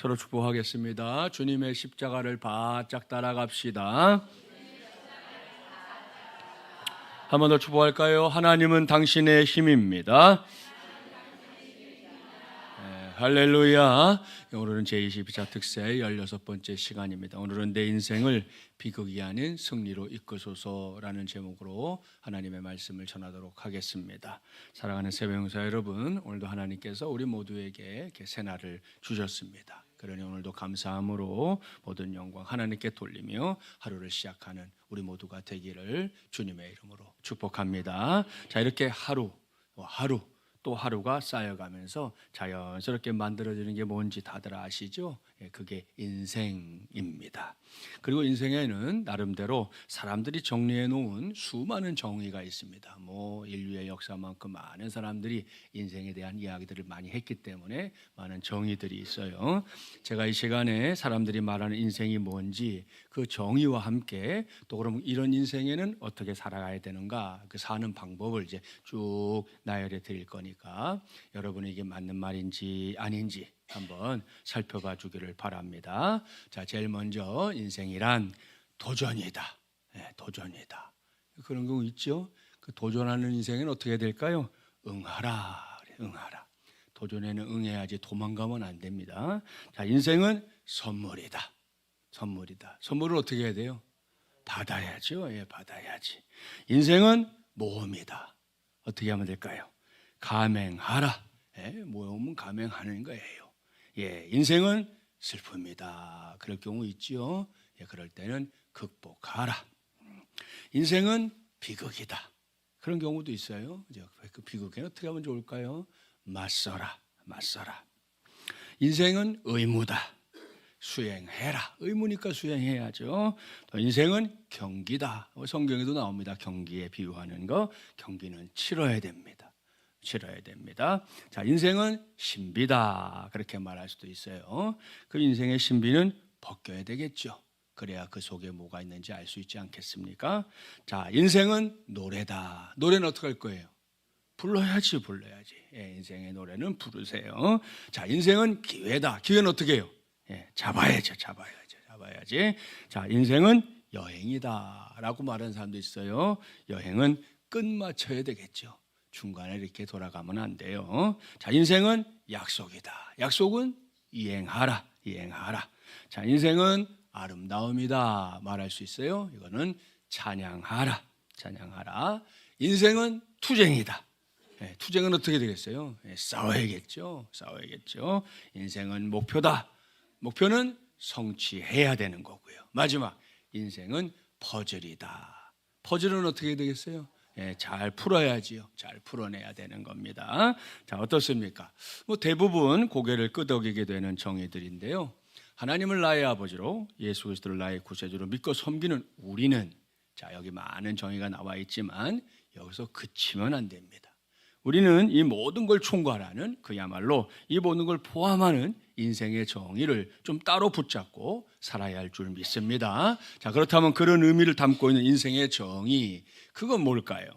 서로 축복하겠습니다. 주님의 십자가를 바짝 따라갑시다. 한 번 더 축복할까요? 하나님은 당신의 힘입니다. 할렐루야. 오늘은 제22차 특세 16번째 시간입니다. 오늘은 내 인생을 비극이 아닌 승리로 이끄소서라는 제목으로 하나님의 말씀을 전하도록 하겠습니다. 사랑하는 새벽용사 여러분, 오늘도 하나님께서 우리 모두에게 이렇게 새날을 주셨습니다. 그러니 오늘도 감사함으로 모든 영광 하나님께 돌리며 하루를 시작하는 우리 모두가 되기를 주님의 이름으로 축복합니다. 자, 이렇게 하루 또 하루가 쌓여가면서 자연스럽게 만들어지는 게 뭔지 다들 아시죠? 그게 인생입니다. 그리고 인생에는 나름대로 사람들이 정리해 놓은 수많은 정의가 있습니다. 인류의 역사만큼 많은 사람들이 인생에 대한 이야기들을 많이 했기 때문에 많은 정의들이 있어요. 제가 이 시간에 사람들이 말하는 인생이 뭔지 그 정의와 함께 또 그럼 이런 인생에는 어떻게 살아가야 되는가, 그 사는 방법을 이제 쭉 나열해 드릴 거니까 여러분이 이게 맞는 말인지 아닌지 한번 살펴봐 주기를 바랍니다. 자, 제일 먼저 인생이란 도전이다. 도전이다. 그런 거 있죠? 그 도전하는 인생은 어떻게 될까요? 응하라. 도전에는 응해야지 도망가면 안 됩니다. 자, 인생은 선물이다. 선물을 어떻게 해야 돼요? 받아야죠. 받아야지. 인생은 모험이다. 어떻게 하면 될까요? 감행하라. 모험은 감행하는 거예요. 인생은 슬픕니다. 그럴 경우 있죠. 그럴 때는 극복하라. 인생은 비극이다. 그런 경우도 있어요. 그 비극에는 어떻게 하면 좋을까요? 맞서라. 인생은 의무다. 수행해라. 의무니까 수행해야죠. 또 인생은 경기다. 성경에도 나옵니다. 경기에 비유하는 거. 경기는 치러야 됩니다. 자, 인생은 신비다. 그렇게 말할 수도 있어요. 그 인생의 신비는 벗겨야 되겠죠. 그래야 그 속에 뭐가 있는지 알 수 있지 않겠습니까? 자, 인생은 노래다. 노래는 어떻게 할 거예요? 불러야지. 인생의 노래는 부르세요. 자, 인생은 기회다. 기회는 어떻게 해요? 잡아야지. 자, 인생은 여행이다 라고 말하는 사람도 있어요. 여행은 끝 맞춰야 되겠죠. 중간에 이렇게 돌아가면 안 돼요. 자, 인생은 약속이다. 약속은 이행하라. 자, 인생은 아름다움이다 말할 수 있어요. 이거는 찬양하라. 인생은 투쟁이다. 투쟁은 어떻게 되겠어요? 싸워야겠죠. 인생은 목표다. 목표는 성취해야 되는 거고요. 마지막, 인생은 퍼즐이다. 퍼즐은 어떻게 되겠어요? 잘 풀어야지요. 잘 풀어내야 되는 겁니다. 자, 어떻습니까? 대부분 고개를 끄덕이게 되는 정의들인데요. 하나님을 나의 아버지로, 예수 그리스도를 나의 구세주로 믿고 섬기는 우리는, 자, 여기 많은 정의가 나와 있지만 여기서 그치면 안 됩니다. 우리는 이 모든 걸 총괄하는, 그야말로 이 모든 걸 포함하는 인생의 정의를 좀 따로 붙잡고 살아야 할 줄 믿습니다. 자, 그렇다면 그런 의미를 담고 있는 인생의 정의, 그건 뭘까요?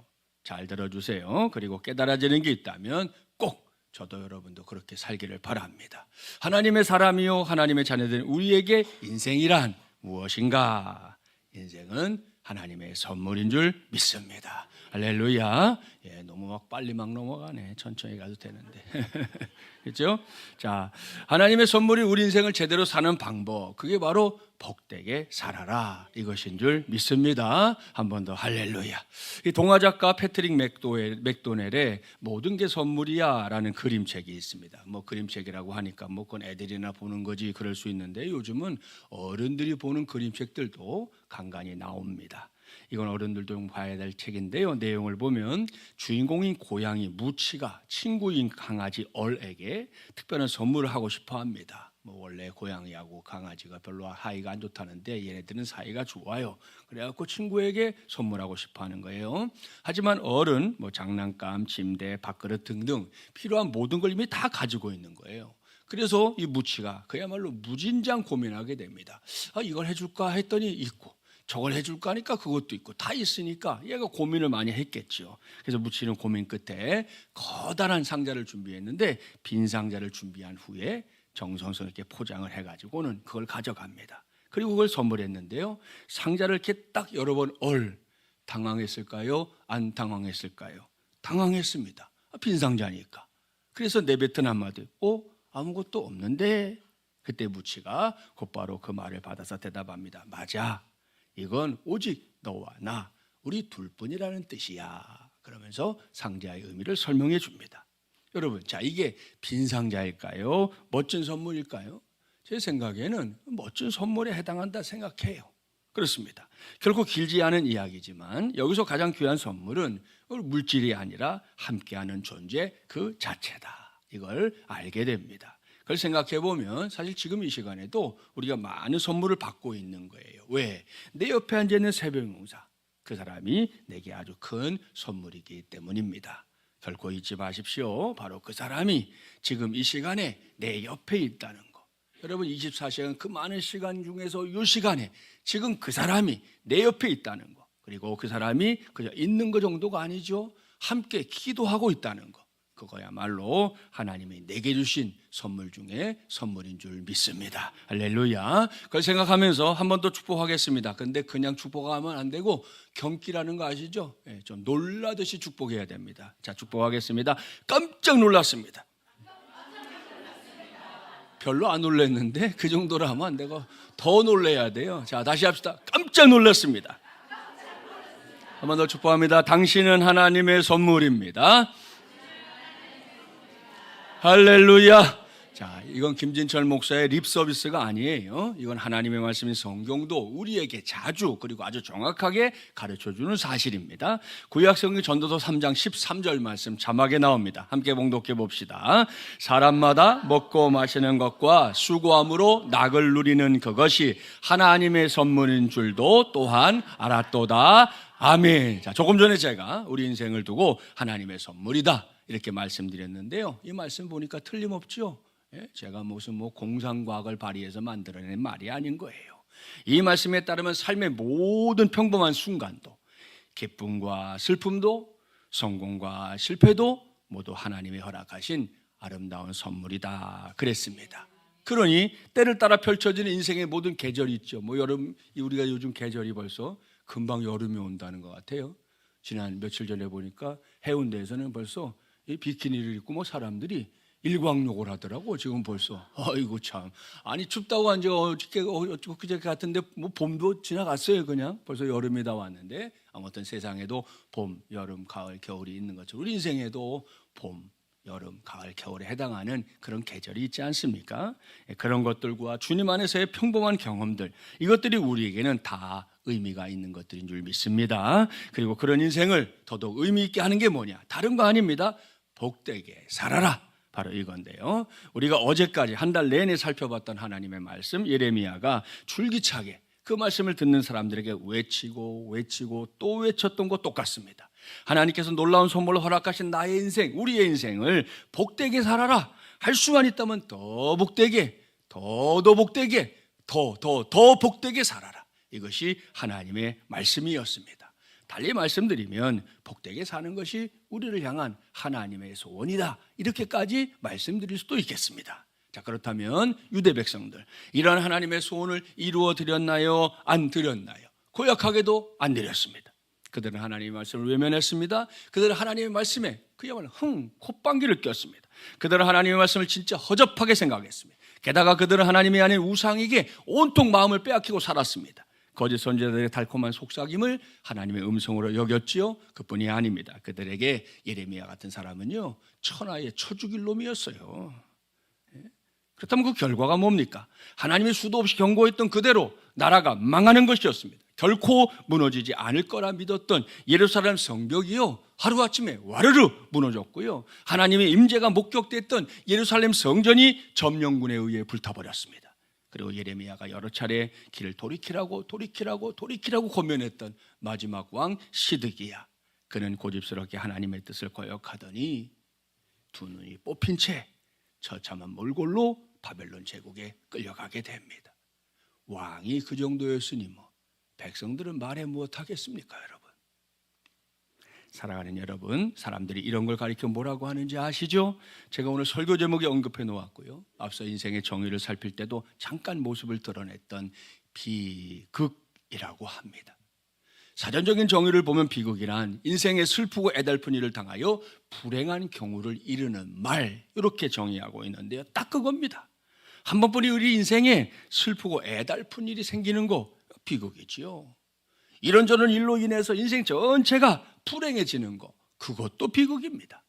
잘 들어주세요. 그리고 깨달아지는 게 있다면 꼭 저도 여러분도 그렇게 살기를 바랍니다. 하나님의 사람이요, 하나님의 자녀된 우리에게 인생이란 무엇인가? 인생은 하나님의 선물인 줄 믿습니다. 할렐루야. 너무 빨리 넘어가네. 천천히 가도 되는데. 그렇죠? 자, 하나님의 선물이 우리 인생을 제대로 사는 방법, 그게 바로 복되게 살아라, 이것인 줄 믿습니다. 한 번 더 할렐루야. 이 동화 작가 패트릭 맥도넬의 모든 게 선물이야 라는 그림책이 있습니다. 그림책이라고 하니까 그건 애들이나 보는 거지 그럴 수 있는데, 요즘은 어른들이 보는 그림책들도 간간히 나옵니다. 이건 어른들도 봐야 될 책인데요. 내용을 보면 주인공인 고양이 무치가 친구인 강아지 얼에게 특별한 선물을 하고 싶어 합니다. 원래 고양이하고 강아지가 별로 사이가 안 좋다는데 얘네들은 사이가 좋아요. 그래갖고 친구에게 선물하고 싶어 하는 거예요. 하지만 얼은 장난감, 침대, 밥그릇 등등 필요한 모든 걸 이미 다 가지고 있는 거예요. 그래서 이 무치가 그야말로 무진장 고민하게 됩니다. 이걸 해줄까 했더니 있고, 저걸 해줄까 하니까 그것도 있고, 다 있으니까 얘가 고민을 많이 했겠죠. 그래서 무치는 고민 끝에 커다란 상자를 준비했는데, 빈 상자를 준비한 후에 정성스럽게 포장을 해가지고는 그걸 가져갑니다. 그리고 그걸 선물했는데요. 상자를 이렇게 딱 열어본 당황했을까요? 안 당황했을까요? 당황했습니다. 빈 상자니까. 그래서 내뱉은 한마디, 아무것도 없는데? 그때 무치가 곧바로 그 말을 받아서 대답합니다. 맞아. 이건 오직 너와 나, 우리 둘뿐이라는 뜻이야. 그러면서 상자의 의미를 설명해 줍니다. 여러분, 자, 이게 빈 상자일까요? 멋진 선물일까요? 제 생각에는 멋진 선물에 해당한다 생각해요. 그렇습니다. 결코 길지 않은 이야기지만 여기서 가장 귀한 선물은 물질이 아니라 함께하는 존재 그 자체다. 이걸 알게 됩니다. 그걸 생각해 보면 사실 지금 이 시간에도 우리가 많은 선물을 받고 있는 거예요. 왜? 내 옆에 앉아있는 새벽용사, 그 사람이 내게 아주 큰 선물이기 때문입니다. 결코 잊지 마십시오. 바로 그 사람이 지금 이 시간에 내 옆에 있다는 거. 여러분, 24시간 그 많은 시간 중에서 이 시간에 지금 그 사람이 내 옆에 있다는 거. 그리고 그 사람이 그저 있는 거 정도가 아니죠. 함께 기도하고 있다는 거. 그거야말로 하나님이 내게 주신 선물 중에 선물인 줄 믿습니다. 할렐루야. 그걸 생각하면서 한 번 더 축복하겠습니다. 근데 그냥 축복하면 안 되고 경기라는 거 아시죠? 좀 놀라듯이 축복해야 됩니다. 자, 축복하겠습니다. 깜짝 놀랐습니다. 별로 안 놀랐는데 그 정도로 하면 안 되고 더 놀라야 돼요. 자, 다시 합시다. 깜짝 놀랐습니다. 한 번 더 축복합니다. 당신은 하나님의 선물입니다. 할렐루야. 자, 이건 김진철 목사의 립 서비스가 아니에요. 이건 하나님의 말씀인 성경도 우리에게 자주 그리고 아주 정확하게 가르쳐주는 사실입니다. 구약성경 전도서 3장 13절 말씀 자막에 나옵니다. 함께 봉독해 봅시다. 사람마다 먹고 마시는 것과 수고함으로 낙을 누리는 그것이 하나님의 선물인 줄도 또한 알았도다. 아멘. 자, 조금 전에 제가 우리 인생을 두고 하나님의 선물이다 이렇게 말씀드렸는데요. 이 말씀 보니까 틀림없죠. 제가 무슨 공상과학을 발휘해서 만들어낸 말이 아닌 거예요. 이 말씀에 따르면 삶의 모든 평범한 순간도, 기쁨과 슬픔도, 성공과 실패도 모두 하나님이 허락하신 아름다운 선물이다 그랬습니다. 그러니 때를 따라 펼쳐지는 인생의 모든 계절이 있죠. 여름, 우리가 요즘 계절이 벌써 금방 여름이 온다는 것 같아요. 지난 며칠 전에 보니까 해운대에서는 벌써 이 비키니를 입고 사람들이 일광욕을 하더라고. 지금 벌써. 아이고 참. 아니 춥다고 한 지 어저께 같은데 봄도 지나갔어요. 그냥 벌써 여름이 다 왔는데 아무튼 세상에도 봄, 여름, 가을, 겨울이 있는 것처럼 우리 인생에도 봄, 여름, 가을, 겨울에 해당하는 그런 계절이 있지 않습니까? 그런 것들과 주님 안에서의 평범한 경험들, 이것들이 우리에게는 다 의미가 있는 것들인 줄 믿습니다. 그리고 그런 인생을 더더욱 의미 있게 하는 게 뭐냐? 다른 거 아닙니다. 복되게 살아라. 바로 이건데요. 우리가 어제까지 한 달 내내 살펴봤던 하나님의 말씀, 예레미야가 줄기차게 그 말씀을 듣는 사람들에게 외치고 또 외쳤던 것 똑같습니다. 하나님께서 놀라운 선물로 허락하신 나의 인생, 우리의 인생을 복되게 살아라. 할 수만 있다면 더 복되게, 더 복되게, 더 복되게 살아라. 이것이 하나님의 말씀이었습니다. 달리 말씀드리면 복되게 사는 것이 우리를 향한 하나님의 소원이다. 이렇게까지 말씀드릴 수도 있겠습니다. 자, 그렇다면 유대 백성들, 이러한 하나님의 소원을 이루어 드렸나요? 안 드렸나요? 고약하게도 안 드렸습니다. 그들은 하나님의 말씀을 외면했습니다. 그들은 하나님의 말씀에 그야말로 콧방귀를 꼈습니다. 그들은 하나님의 말씀을 진짜 허접하게 생각했습니다. 게다가 그들은 하나님이 아닌 우상에게 온통 마음을 빼앗기고 살았습니다. 거짓 선지자들의 달콤한 속삭임을 하나님의 음성으로 여겼지요. 그뿐이 아닙니다. 그들에게 예레미야 같은 사람은요, 천하의 쳐 죽일 놈이었어요. 그렇다면 그 결과가 뭡니까? 하나님이 수도 없이 경고했던 그대로 나라가 망하는 것이었습니다. 결코 무너지지 않을 거라 믿었던 예루살렘 성벽이요, 하루아침에 와르르 무너졌고요. 하나님의 임재가 목격됐던 예루살렘 성전이 점령군에 의해 불타버렸습니다. 그리고 예레미야가 여러 차례 길을 돌이키라고 권면했던 마지막 왕 시드기야, 그는 고집스럽게 하나님의 뜻을 거역하더니 두 눈이 뽑힌 채 처참한 몰골로 바벨론 제국에 끌려가게 됩니다. 왕이 그 정도였으니 백성들은 말해 무엇하겠습니까, 여러분? 사랑하는 여러분, 사람들이 이런 걸 가리켜 뭐라고 하는지 아시죠? 제가 오늘 설교 제목에 언급해 놓았고요, 앞서 인생의 정의를 살필 때도 잠깐 모습을 드러냈던 비극이라고 합니다. 사전적인 정의를 보면 비극이란 인생의 슬프고 애달픈 일을 당하여 불행한 경우를 이르는 말, 이렇게 정의하고 있는데요, 딱 그겁니다. 한 번뿐이 우리 인생에 슬프고 애달픈 일이 생기는 거 비극이지요. 이런저런 일로 인해서 인생 전체가 불행해지는 거, 그것도 비극입니다.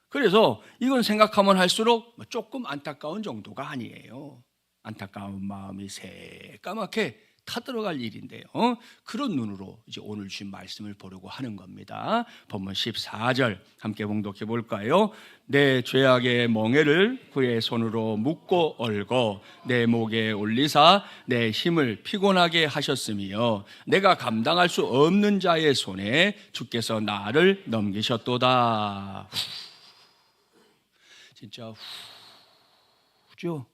그래서 이건 생각하면 할수록 조금 안타까운 정도가 아니에요. 안타까운 마음이 새까맣게 타들어갈 일인데요, 그런 눈으로 이제 오늘 주신 말씀을 보려고 하는 겁니다. 본문 14절 함께 봉독해 볼까요? 내 죄악의 멍에를 그의 손으로 묶고 얼고 내 목에 올리사 내 힘을 피곤하게 하셨으며 내가 감당할 수 없는 자의 손에 주께서 나를 넘기셨도다. 진짜 후죠.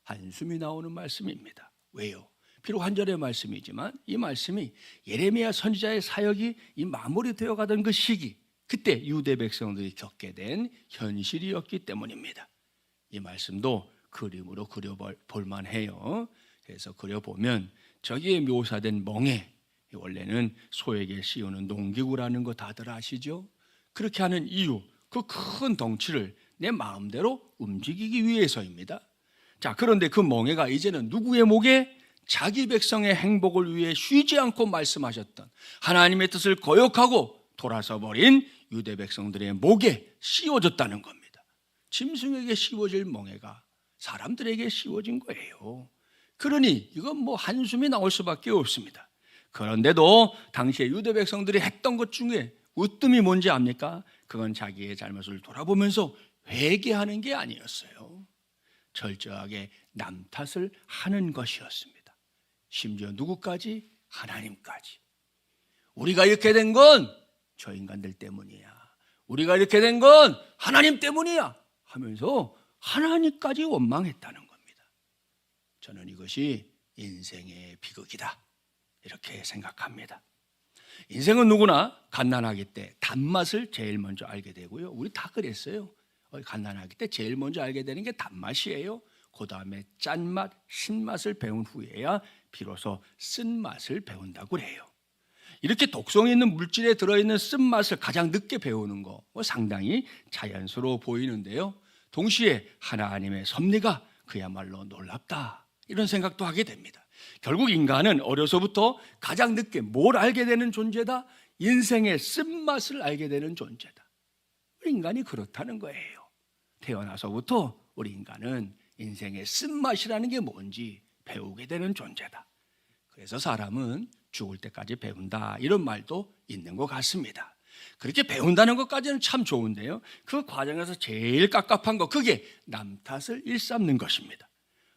한숨이 나오는 말씀입니다. 왜요? 비록 한 절의 말씀이지만 이 말씀이 예레미야 선지자의 사역이 이 마무리되어 가던 그 시기, 그때 유대 백성들이 겪게 된 현실이었기 때문입니다. 이 말씀도 그림으로 그려볼 만해요. 그래서 그려보면 저기에 묘사된 멍에, 원래는 소에게 씌우는 농기구라는 거 다들 아시죠? 그렇게 하는 이유, 그 큰 덩치를 내 마음대로 움직이기 위해서입니다. 자, 그런데 그 멍에가 이제는 누구의 목에? 자기 백성의 행복을 위해 쉬지 않고 말씀하셨던 하나님의 뜻을 거역하고 돌아서 버린 유대 백성들의 목에 씌워졌다는 겁니다. 짐승에게 씌워질 멍에가 사람들에게 씌워진 거예요. 그러니 이건 뭐 한숨이 나올 수밖에 없습니다. 그런데도 당시에 유대 백성들이 했던 것 중에 으뜸이 뭔지 압니까? 그건 자기의 잘못을 돌아보면서 회개하는 게 아니었어요. 철저하게 남 탓을 하는 것이었습니다. 심지어 누구까지? 하나님까지. 우리가 이렇게 된 건 저 인간들 때문이야, 우리가 이렇게 된 건 하나님 때문이야 하면서 하나님까지 원망했다는 겁니다. 저는 이것이 인생의 비극이다, 이렇게 생각합니다. 인생은 누구나 갓난아기 때 단맛을 제일 먼저 알게 되고요, 우리 다 그랬어요. 갓난아기 때 제일 먼저 알게 되는 게 단맛이에요. 그 다음에 짠맛, 신맛을 배운 후에야 비로소 쓴맛을 배운다고 해요. 이렇게 독성이 있는 물질에 들어있는 쓴맛을 가장 늦게 배우는 거 상당히 자연스러워 보이는데요, 동시에 하나님의 섭리가 그야말로 놀랍다, 이런 생각도 하게 됩니다. 결국 인간은 어려서부터 가장 늦게 뭘 알게 되는 존재다? 인생의 쓴맛을 알게 되는 존재다. 우리 인간이 그렇다는 거예요. 태어나서부터 우리 인간은 인생의 쓴맛이라는 게 뭔지 배우게 되는 존재다. 그래서 사람은 죽을 때까지 배운다, 이런 말도 있는 것 같습니다. 그렇게 배운다는 것까지는 참 좋은데요, 그 과정에서 제일 깝깝한 거, 그게 남 탓을 일삼는 것입니다.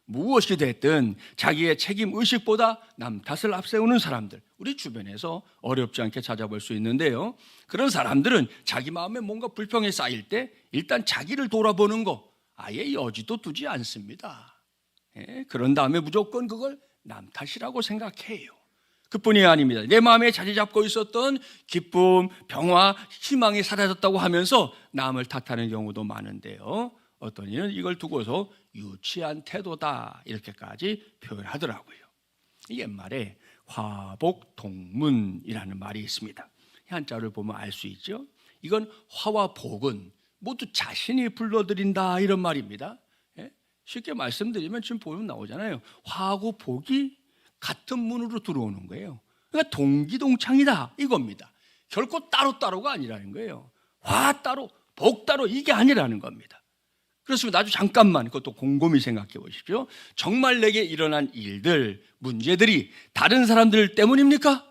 무엇이 됐든 자기의 책임의식보다 남 탓을 앞세우는 사람들, 우리 주변에서 어렵지 않게 찾아볼 수 있는데요, 그런 사람들은 자기 마음에 뭔가 불평이 쌓일 때 일단 자기를 돌아보는 거 아예 여지도 두지 않습니다. 그런 다음에 무조건 그걸 남 탓이라고 생각해요. 그뿐이 아닙니다. 내 마음에 자리 잡고 있었던 기쁨, 평화, 희망이 사라졌다고 하면서 남을 탓하는 경우도 많은데요, 어떤 이는 이걸 두고서 유치한 태도다, 이렇게까지 표현하더라고요. 옛말에 화복동문이라는 말이 있습니다. 한자를 보면 알 수 있죠. 이건 화와 복은 모두 자신이 불러들인다, 이런 말입니다. 쉽게 말씀드리면 지금 보면 나오잖아요. 화하고 복이 같은 문으로 들어오는 거예요. 그러니까 동기동창이다, 이겁니다. 결코 따로따로가 아니라는 거예요. 화 따로, 복 따로, 이게 아니라는 겁니다. 그렇습니다. 아주 잠깐만 그것도 곰곰이 생각해 보십시오. 정말 내게 일어난 일들, 문제들이 다른 사람들 때문입니까?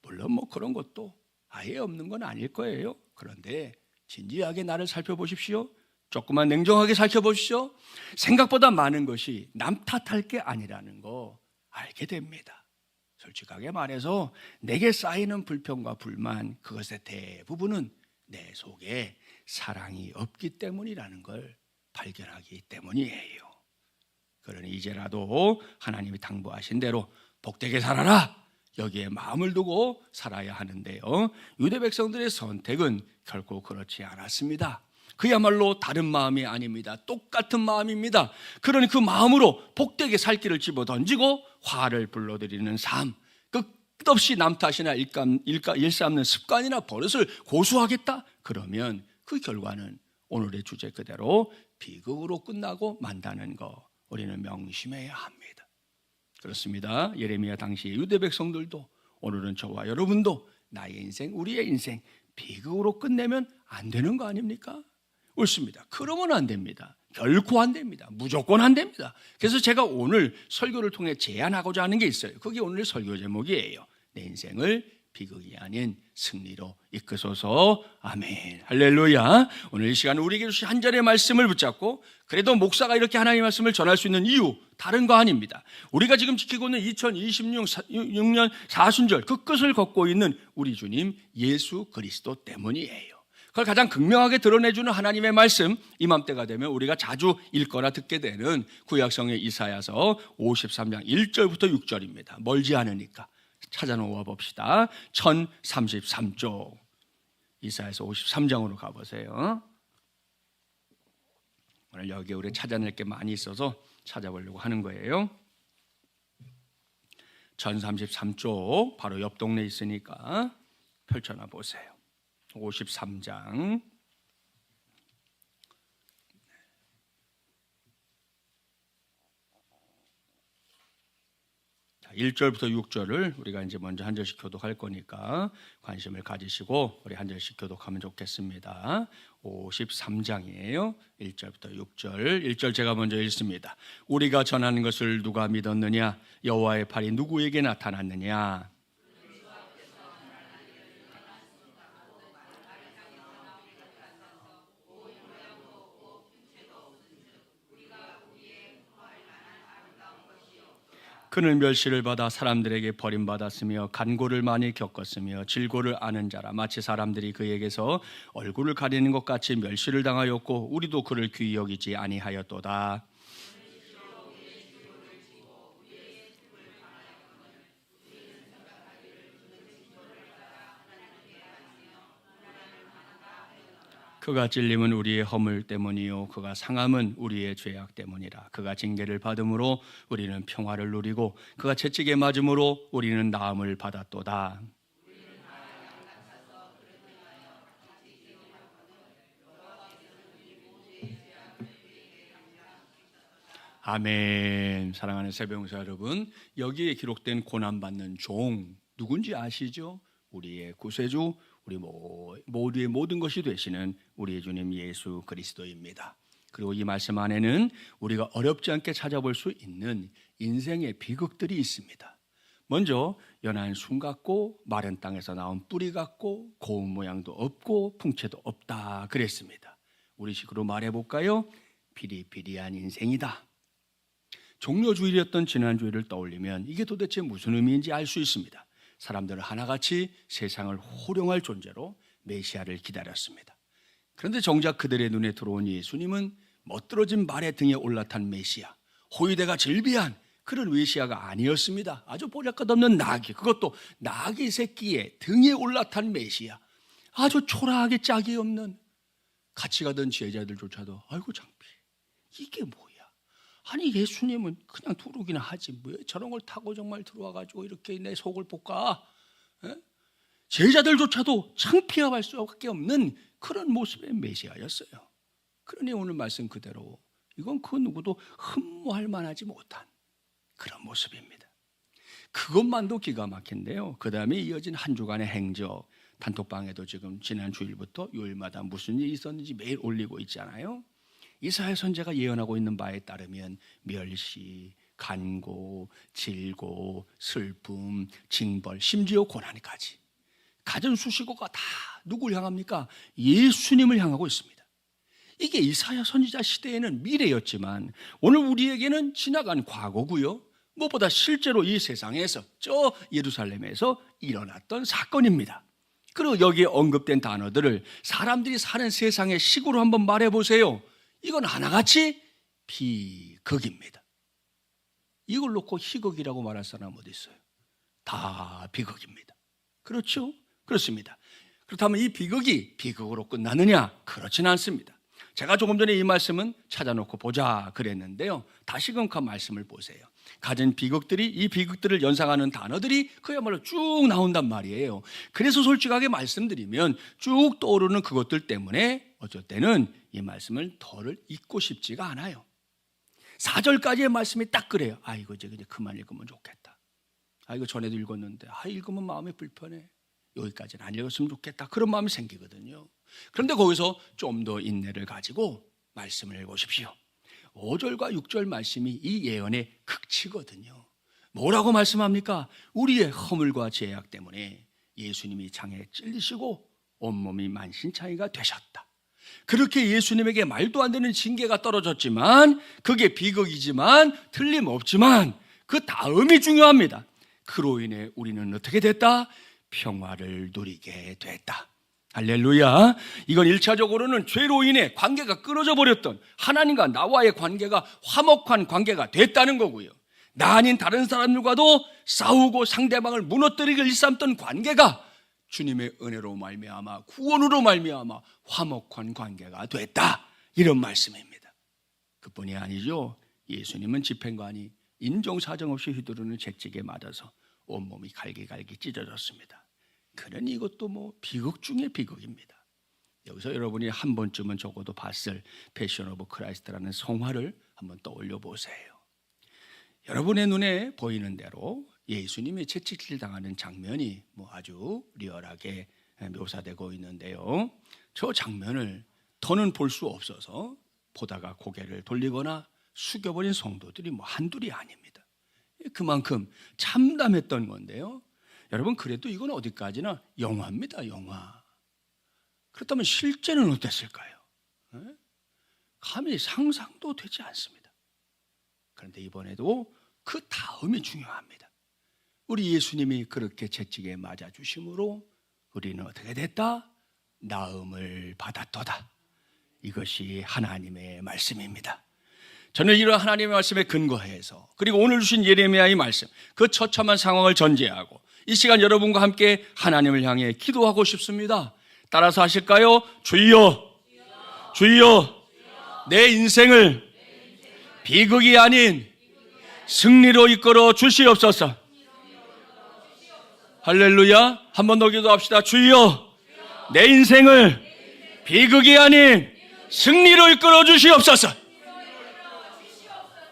물론 뭐 그런 것도 아예 없는 건 아닐 거예요. 그런데 진지하게 나를 살펴보십시오. 조금만 냉정하게 살펴보십시오. 생각보다 많은 것이 남 탓할 게 아니라는 거 알게 됩니다. 솔직하게 말해서 내게 쌓이는 불평과 불만, 그것의 대부분은 내 속에 사랑이 없기 때문이라는 걸 발견하기 때문이에요. 그러니 이제라도 하나님이 당부하신 대로 복되게 살아라, 여기에 마음을 두고 살아야 하는데요, 유대 백성들의 선택은 결코 그렇지 않았습니다. 그야말로 다른 마음이 아닙니다. 똑같은 마음입니다. 그러니 그 마음으로 복되게 살 길을 집어던지고 화를 불러들이는 삶, 끝없이 남 탓이나 일삼는 습관이나 버릇을 고수하겠다? 그러면 그 결과는 오늘의 주제 그대로 비극으로 끝나고 만다는 거 우리는 명심해야 합니다. 그렇습니다. 예레미야 당시 유대 백성들도 오늘은 저와 여러분도 나의 인생, 우리의 인생 비극으로 끝내면 안 되는 거 아닙니까? 옳습니다. 그러면 안 됩니다. 결코 안 됩니다. 무조건 안 됩니다. 그래서 제가 오늘 설교를 통해 제안하고자 하는 게 있어요. 그게 오늘 설교 제목이에요. 내 인생을 비극이 아닌 승리로 이끄소서. 아멘. 할렐루야. 오늘 이 시간 우리에게 주신 한 절의 말씀을 붙잡고, 그래도 목사가 이렇게 하나님의 말씀을 전할 수 있는 이유 다른 거 아닙니다. 우리가 지금 지키고 있는 2026년 사순절 그 끝을 걷고 있는 우리 주님 예수 그리스도 때문이에요. 그걸 가장 극명하게 드러내주는 하나님의 말씀, 이맘때가 되면 우리가 자주 읽거나 듣게 되는 구약성의 이사야서 53장 1절부터 6절입니다. 멀지 않으니까 찾아놓아 봅시다. 1033쪽 이사야서 53장으로 가보세요. 오늘 여기 우리 찾아낼 게 많이 있어서 찾아보려고 하는 거예요. 1033쪽 바로 옆 동네에 있으니까 펼쳐놔 보세요. 53장 1절부터 6절을 우리가 이제 먼저 한 절씩 교독할 거니까 관심을 가지시고 우리 한 절씩 교독하면 좋겠습니다. 53장이에요. 1절부터 6절. 1절 제가 먼저 읽습니다. 우리가 전하는 것을 누가 믿었느냐? 여호와의 팔이 누구에게 나타났느냐? 그는 멸시를 받아 사람들에게 버림받았으며 간고를 많이 겪었으며 질고를 아는 자라. 마치 사람들이 그에게서 얼굴을 가리는 것 같이 멸시를 당하였고 우리도 그를 귀히 여기지 아니하였도다. 그가 찔림은 우리의 허물 때문이요 그가 상함은 우리의 죄악 때문이라. 그가 징계를 받음으로 우리는 평화를 누리고 그가 채찍에 맞음으로 우리는 나음을 받았도다. 아멘. 사랑하는 새벽용사 여러분, 여기에 기록된 고난받는 종 누군지 아시죠? 우리의 구세주, 우리 모두의 모든 것이 되시는 우리의 주님 예수 그리스도입니다. 그리고 이 말씀 안에는 우리가 어렵지 않게 찾아볼 수 있는 인생의 비극들이 있습니다. 먼저 연한 순 같고 마른 땅에서 나온 뿌리 같고 고운 모양도 없고 풍채도 없다 그랬습니다. 우리식으로 말해볼까요? 비리비리한 인생이다. 종려주일이었던 지난주일을 떠올리면 이게 도대체 무슨 의미인지 알 수 있습니다. 사람들은 하나같이 세상을 호령할 존재로 메시아를 기다렸습니다. 그런데 정작 그들의 눈에 들어온 예수님은 멋들어진 말의 등에 올라탄 메시아, 호위대가 즐비한 그런 메시아가 아니었습니다. 아주 보잘것없는 나귀, 그것도 나귀 새끼의 등에 올라탄 메시아, 아주 초라하게 짝이 없는, 같이 가던 제자들조차도 아이고 창피해, 이게 뭐야? 아니 예수님은 그냥 두르기나 하지 왜 저런 걸 타고 정말 들어와가지고 이렇게 내 속을 볶아? 제자들조차도 창피할 수밖에 없는 그런 모습의 메시아였어요. 그러니 오늘 말씀 그대로 이건 그 누구도 흠모할 만하지 못한 그런 모습입니다. 그것만도 기가 막힌데요, 그 다음에 이어진 한 주간의 행적, 단톡방에도 지금 지난 주일부터 요일마다 무슨 일이 있었는지 매일 올리고 있잖아요. 이사야 선지자가 예언하고 있는 바에 따르면 멸시, 간고, 질고, 슬픔, 징벌, 심지어 고난까지 가진 수식어가 다 누굴 향합니까? 예수님을 향하고 있습니다. 이게 이사야 선지자 시대에는 미래였지만 오늘 우리에게는 지나간 과거고요, 무엇보다 실제로 이 세상에서 저 예루살렘에서 일어났던 사건입니다. 그리고 여기에 언급된 단어들을 사람들이 사는 세상의 식으로 한번 말해보세요. 이건 하나같이 비극입니다. 이걸 놓고 희극이라고 말할 사람 어디 있어요? 다 비극입니다. 그렇죠? 그렇습니다. 그렇다면 이 비극이 비극으로 끝나느냐? 그렇지는 않습니다. 제가 조금 전에 이 말씀은 찾아놓고 보자 그랬는데요. 다시금 그 말씀을 보세요. 가진 비극들이, 이 비극들을 연상하는 단어들이 그야말로 쭉 나온단 말이에요. 그래서 솔직하게 말씀드리면 쭉 떠오르는 그것들 때문에 어쩔 때는 이 말씀을 덜 읽고 싶지가 않아요. 4절까지의 말씀이 딱 그래요. 이거 이제 그만 읽으면 좋겠다. 이거 전에도 읽었는데 읽으면 마음이 불편해. 여기까지는 안 읽었으면 좋겠다. 그런 마음이 생기거든요. 그런데 거기서 좀 더 인내를 가지고 말씀을 읽으십시오. 5절과 6절 말씀이 이 예언의 극치거든요. 뭐라고 말씀합니까? 우리의 허물과 죄악 때문에 예수님이 장에 찔리시고 온몸이 만신창이가 되셨다. 그렇게 예수님에게 말도 안 되는 징계가 떨어졌지만, 그게 비극이지만 틀림없지만 그 다음이 중요합니다. 그로 인해 우리는 어떻게 됐다? 평화를 누리게 됐다. 할렐루야. 이건 1차적으로는 죄로 인해 관계가 끊어져 버렸던 하나님과 나와의 관계가 화목한 관계가 됐다는 거고요. 나 아닌 다른 사람들과도 싸우고 상대방을 무너뜨리기 일삼던 관계가 주님의 은혜로 말미암아, 구원으로 말미암아 화목한 관계가 됐다. 이런 말씀입니다. 그뿐이 아니죠. 예수님은 집행관이 인정사정 없이 휘두르는 채찍에 맞아서 온몸이 갈기갈기 찢어졌습니다. 그러니 이것도 비극 중의 비극입니다. 여기서 여러분이 한 번쯤은 적어도 봤을 패션 오브 크라이스트라는 성화를 한번 떠올려 보세요. 여러분의 눈에 보이는 대로 예수님이 채찍질 당하는 장면이 아주 리얼하게 묘사되고 있는데요. 저 장면을 더는 볼 수 없어서 보다가 고개를 돌리거나 숙여버린 성도들이 한둘이 아닙니다. 그만큼 참담했던 건데요. 여러분, 그래도 이건 어디까지나 영화입니다. 영화. 그렇다면 실제는 어땠을까요? 감히 상상도 되지 않습니다. 그런데 이번에도 그 다음이 중요합니다. 우리 예수님이 그렇게 채찍에 맞아 주심으로 우리는 어떻게 됐다? 나음을 받았도다. 이것이 하나님의 말씀입니다. 저는 이런 하나님의 말씀에 근거해서, 그리고 오늘 주신 예레미야의 말씀, 그 처참한 상황을 전제하고 이 시간 여러분과 함께 하나님을 향해 기도하고 싶습니다. 따라서 하실까요? 주여, 주여, 내 인생을 비극이 아닌 승리로 이끌어 주시옵소서. 할렐루야. 한 번 더 기도합시다. 주여, 내 인생을 비극이 아닌 승리로 이끌어 주시옵소서.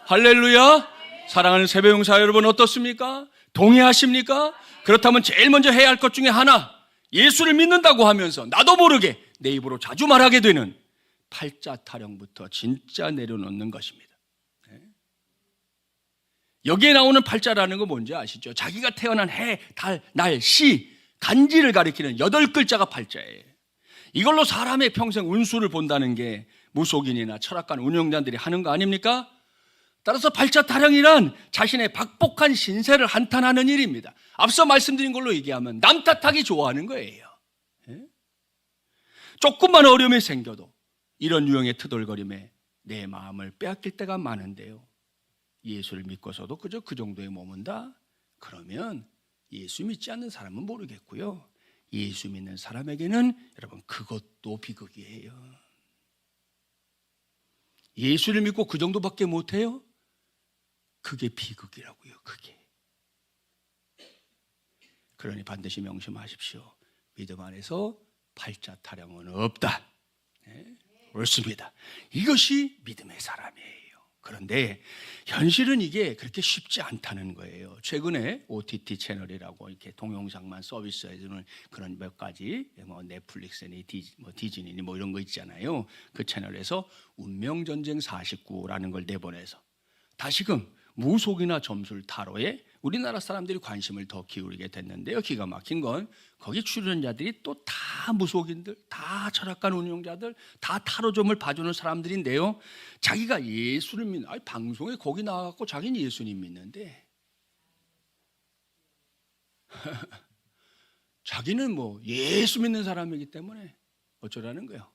할렐루야. 사랑하는 세배용사 여러분, 어떻습니까? 동의하십니까? 그렇다면 제일 먼저 해야 할 것 중에 하나, 예수를 믿는다고 하면서 나도 모르게 내 입으로 자주 말하게 되는 팔자 타령부터 진짜 내려놓는 것입니다. 여기에 나오는 팔자라는 거 뭔지 아시죠? 자기가 태어난 해, 달, 날, 시, 간지를 가리키는 8글자가 팔자예요. 이걸로 사람의 평생 운수를 본다는 게 무속인이나 철학관 운영자들이 하는 거 아닙니까? 따라서 팔자 타령이란 자신의 박복한 신세를 한탄하는 일입니다. 앞서 말씀드린 걸로 얘기하면 남 탓하기 좋아하는 거예요. 조금만 어려움이 생겨도 이런 유형의 트덜거림에 내 마음을 빼앗길 때가 많은데요. 예수를 믿고서도 그저 그 정도에 머문다? 그러면 예수 믿지 않는 사람은 모르겠고요. 예수 믿는 사람에게는 여러분 그것도 비극이에요. 예수를 믿고 그 정도밖에 못해요? 그게 비극이라고요. 그게. 그러니 반드시 명심하십시오. 믿음 안에서 팔자 타령은 없다. 옳습니다. 이것이 믿음의 사람이에요. 그런데 현실은 이게 그렇게 쉽지 않다는 거예요. 최근에 OTT 채널이라고 이렇게 동영상만 서비스해주는 그런 몇 가지, 넷플릭스니 디즈니니 이런 거 있잖아요. 그 채널에서 운명전쟁 49라는 걸 내보내서 다시금 무속이나 점술 타로에 우리나라 사람들이 관심을 더 기울이게 됐는데요. 기가 막힌 건 거기 출연자들이 또 다 무속인들, 다 철학관 운영자들, 다 타로점을 봐주는 사람들인데요. 자기가 예수를 믿는, 방송에 거기 나와갖고 자기는 예수님 믿는데 자기는 예수 믿는 사람이기 때문에 어쩌라는 거예요.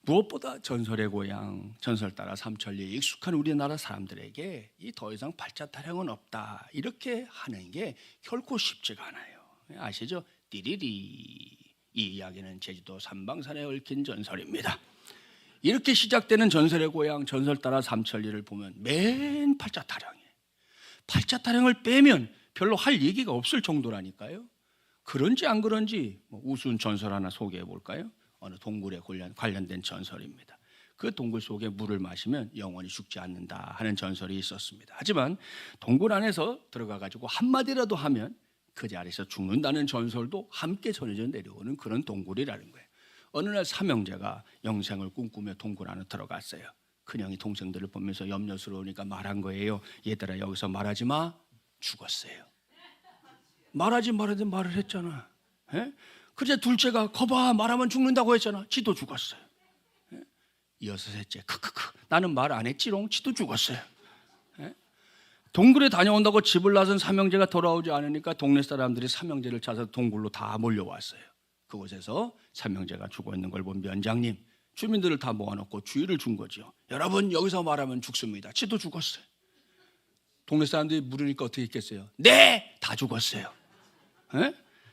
무엇보다 전설의 고향, 전설 따라 삼천리에 익숙한 우리나라 사람들에게 이 더 이상 팔자 타령은 없다 이렇게 하는 게 결코 쉽지가 않아요. 아시죠? 띠리리. 이 이야기는 제주도 삼방산에 얽힌 전설입니다. 이렇게 시작되는 전설의 고향, 전설 따라 삼천리를 보면 맨 팔자 타령이에요. 팔자 타령을 빼면 별로 할 얘기가 없을 정도라니까요. 그런지 안 그런지 우스운 전설 하나 소개해 볼까요? 어느 동굴에 관련된 전설입니다. 그 동굴 속에 물을 마시면 영원히 죽지 않는다 하는 전설이 있었습니다. 하지만 동굴 안에서 들어가 가지고 한마디라도 하면 그 자리에서 죽는다는 전설도 함께 전해져 내려오는 그런 동굴이라는 거예요. 어느 날 삼형제가 영생을 꿈꾸며 동굴 안에 들어갔어요. 큰형이 동생들을 보면서 염려스러우니까 말한 거예요. 얘들아, 여기서 말하지 마. 죽었어요. 말하지 말아도 말을 했잖아. 그래서 둘째가 거봐, 말하면 죽는다고 했잖아. 지도 죽었어요. 이어서 셋째, 크크크, 나는 말 안 했지롱. 지도 죽었어요. 동굴에 다녀온다고 집을 나선 삼형제가 돌아오지 않으니까 동네 사람들이 삼형제를 찾아서 동굴로 다 몰려왔어요. 그곳에서 삼형제가 죽어 있는 걸 본 면장님, 주민들을 다 모아놓고 주의를 준 거죠. 여러분, 여기서 말하면 죽습니다. 지도 죽었어요. 동네 사람들이 물으니까 어떻게 했겠어요? 네, 다 죽었어요.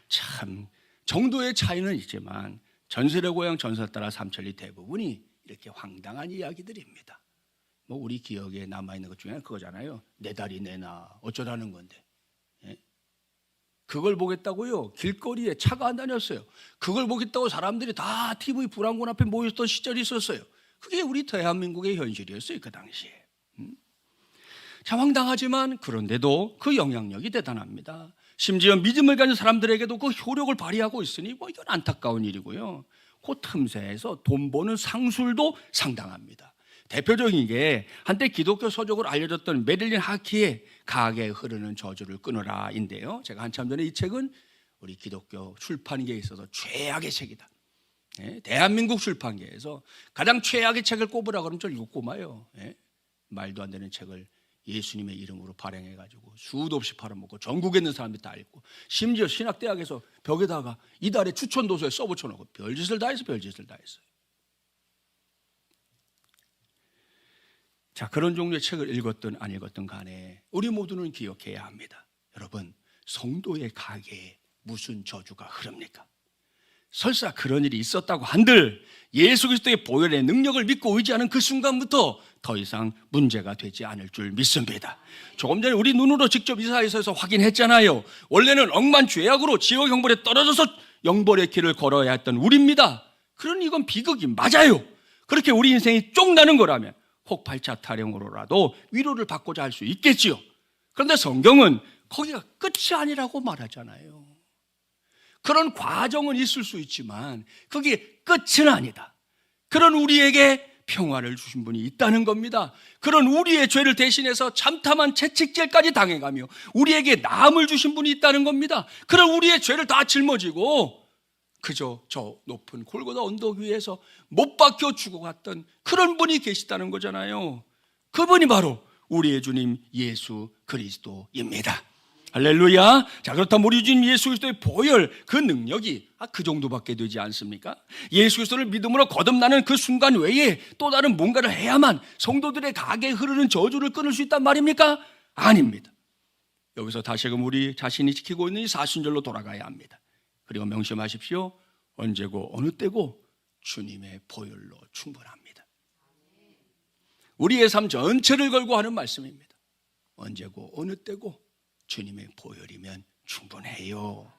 참 정도의 차이는 있지만 전설의 고향, 전설 따라 삼천리 대부분이 이렇게 황당한 이야기들입니다. 우리 기억에 남아있는 것 중에 그거잖아요. 내 다리 내놔 어쩌라는 건데. 그걸 보겠다고요 길거리에 차가 안 다녔어요. 그걸 보겠다고 사람들이 다 TV 불황군 앞에 모였던 시절이 있었어요. 그게 우리 대한민국의 현실이었어요, 그 당시에. 참 황당하지만 그런데도 그 영향력이 대단합니다. 심지어 믿음을 가진 사람들에게도 그 효력을 발휘하고 있으니 이건 안타까운 일이고요. 그 틈새에서 돈 버는 상술도 상당합니다. 대표적인 게 한때 기독교 서적으로 알려졌던 메릴린 하키의 가게에 흐르는 저주를 끊어라인데요. 제가 한참 전에 이 책은 우리 기독교 출판계에 있어서 최악의 책이다. 대한민국 출판계에서 가장 최악의 책을 꼽으라 그러면 저 읽고 마요. 말도 안 되는 책을 예수님의 이름으로 발행해가지고 수도 없이 팔아먹고 전국에 있는 사람들이 다 읽고 심지어 신학대학에서 벽에다가 이달의 추천도서에 써붙여놓고 별짓을 다 했어요. 별짓을 다 했어요. 자, 그런 종류의 책을 읽었든 안 읽었든 간에 우리 모두는 기억해야 합니다. 여러분, 성도의 가게에 무슨 저주가 흐릅니까? 설사 그런 일이 있었다고 한들 예수 그리스도의 보혈의 능력을 믿고 의지하는 그 순간부터 더 이상 문제가 되지 않을 줄 믿습니다. 조금 전에 우리 눈으로 직접 이사야서에서 확인했잖아요. 원래는 억만 죄악으로 지옥 형벌에 떨어져서 영벌의 길을 걸어야 했던 우리입니다. 그러니 이건 비극이 맞아요. 그렇게 우리 인생이 쫑나는 거라면 혹 팔자 타령으로라도 위로를 받고자 할 수 있겠지요. 그런데 성경은 거기가 끝이 아니라고 말하잖아요. 그런 과정은 있을 수 있지만 그게 끝은 아니다. 그런 우리에게 평화를 주신 분이 있다는 겁니다. 그런 우리의 죄를 대신해서 참담한 채찍질까지 당해가며 우리에게 나음을 주신 분이 있다는 겁니다. 그런 우리의 죄를 다 짊어지고 그저 저 높은 골고다 언덕 위에서 못 박혀 죽어갔던 그런 분이 계시다는 거잖아요. 그분이 바로 우리의 주님 예수 그리스도입니다. 할렐루야. 자, 그렇다면 우리 주님 예수 그리스도의 보혈, 그 능력이 그 정도밖에 되지 않습니까? 예수 그리스도를 믿음으로 거듭나는 그 순간 외에 또 다른 뭔가를 해야만 성도들의 가게에 흐르는 저주를 끊을 수 있단 말입니까? 아닙니다. 여기서 다시금 우리 자신이 지키고 있는 이 사순절로 돌아가야 합니다. 그리고 명심하십시오. 언제고 어느 때고 주님의 보혈로 충분합니다. 우리의 삶 전체를 걸고 하는 말씀입니다. 언제고 어느 때고 주님의 보혈이면 충분해요.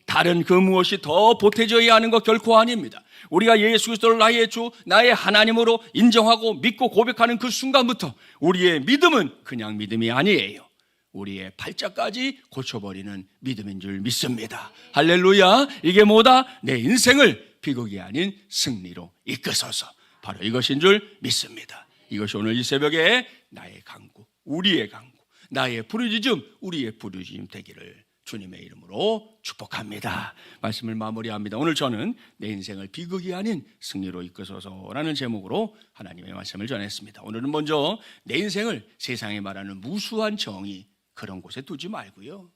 다른 그 무엇이 더 보태져야 하는 것 결코 아닙니다. 우리가 예수 그리스도를 나의 주, 나의 하나님으로 인정하고 믿고 고백하는 그 순간부터 우리의 믿음은 그냥 믿음이 아니에요. 우리의 팔자까지 고쳐버리는 믿음인 줄 믿습니다. 할렐루야. 이게 뭐다? 내 인생을 비극이 아닌 승리로 이끄소서. 바로 이것인 줄 믿습니다. 이것이 오늘 이 새벽에 나의 간구, 우리의 간구, 나의 부르짖음, 우리의 부르짖음 되기를 주님의 이름으로 축복합니다. 말씀을 마무리합니다. 오늘 저는 내 인생을 비극이 아닌 승리로 이끄소서라는 제목으로 하나님의 말씀을 전했습니다. 오늘은 먼저 내 인생을 세상에 말하는 무수한 정의 그런 곳에 두지 말고요,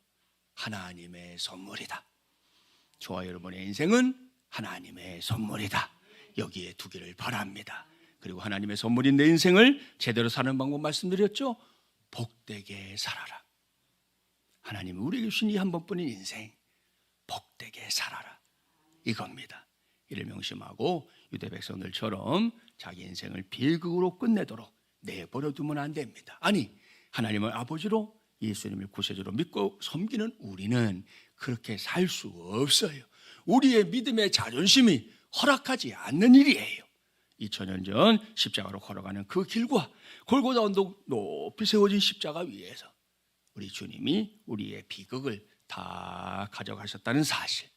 하나님의 선물이다. 저와 여러분의 인생은 하나님의 선물이다. 여기에 두기를 바랍니다. 그리고 하나님의 선물인 내 인생을 제대로 사는 방법 말씀드렸죠. 복되게 살아라. 하나님이 우리에게 주신 이 한 번뿐인 인생 복되게 살아라, 이겁니다. 이를 명심하고 유대 백성들처럼 자기 인생을 비극으로 끝내도록 내버려 두면 안 됩니다. 아니, 하나님을 아버지로 예수님을 구세주로 믿고 섬기는 우리는 그렇게 살 수 없어요. 우리의 믿음의 자존심이 허락하지 않는 일이에요. 2000년 전 십자가로 걸어가는 그 길과 골고다 언덕 높이 세워진 십자가 위에서 우리 주님이 우리의 비극을 다 가져가셨다는 사실,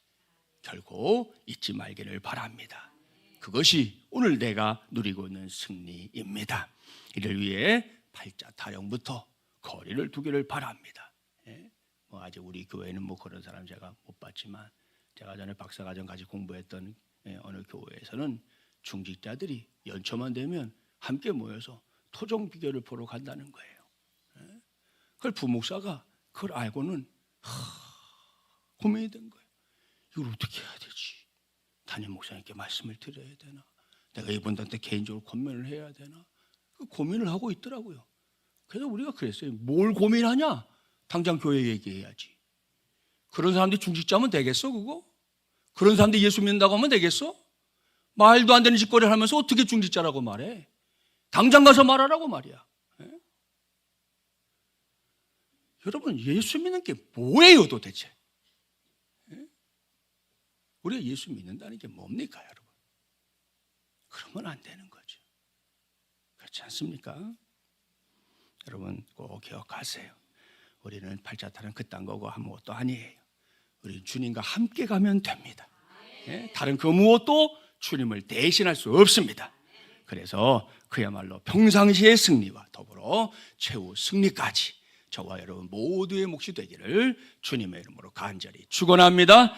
결코 잊지 말기를 바랍니다. 그것이 오늘 내가 누리고 있는 승리입니다. 이를 위해 팔자 타령부터 거리를 두기를 바랍니다. 아직 우리 교회는 그런 사람 제가 못 봤지만, 제가 전에 박사과정 같이 공부했던 어느 교회에서는 중직자들이 연초만 되면 함께 모여서 토종 비결을 보러 간다는 거예요. 그걸 부목사가 그걸 알고는 고민이 된 거예요. 이걸 어떻게 해야 되지? 담임 목사님께 말씀을 드려야 되나? 내가 이분들한테 개인적으로 권면을 해야 되나? 그 고민을 하고 있더라고요. 그래서 우리가 그랬어요. 뭘 고민하냐? 당장 교회 얘기해야지. 그런 사람들이 중직자면 되겠어, 그거? 그런 사람들이 예수 믿는다고 하면 되겠어? 말도 안 되는 짓거리를 하면서 어떻게 중직자라고 말해? 당장 가서 말하라고 말이야. 여러분, 예수 믿는 게 뭐예요 도대체? 우리가 예수 믿는다는 게 뭡니까, 여러분? 그러면 안 되는 거죠. 그렇지 않습니까? 여러분 꼭 기억하세요. 우리는 팔자타는 그딴 거고 아무것도 아니에요. 우리 주님과 함께 가면 됩니다. 다른 그 무엇도 주님을 대신할 수 없습니다. 그래서 그야말로 평상시의 승리와 더불어 최후 승리까지 저와 여러분 모두의 몫이 되기를 주님의 이름으로 간절히 축원합니다.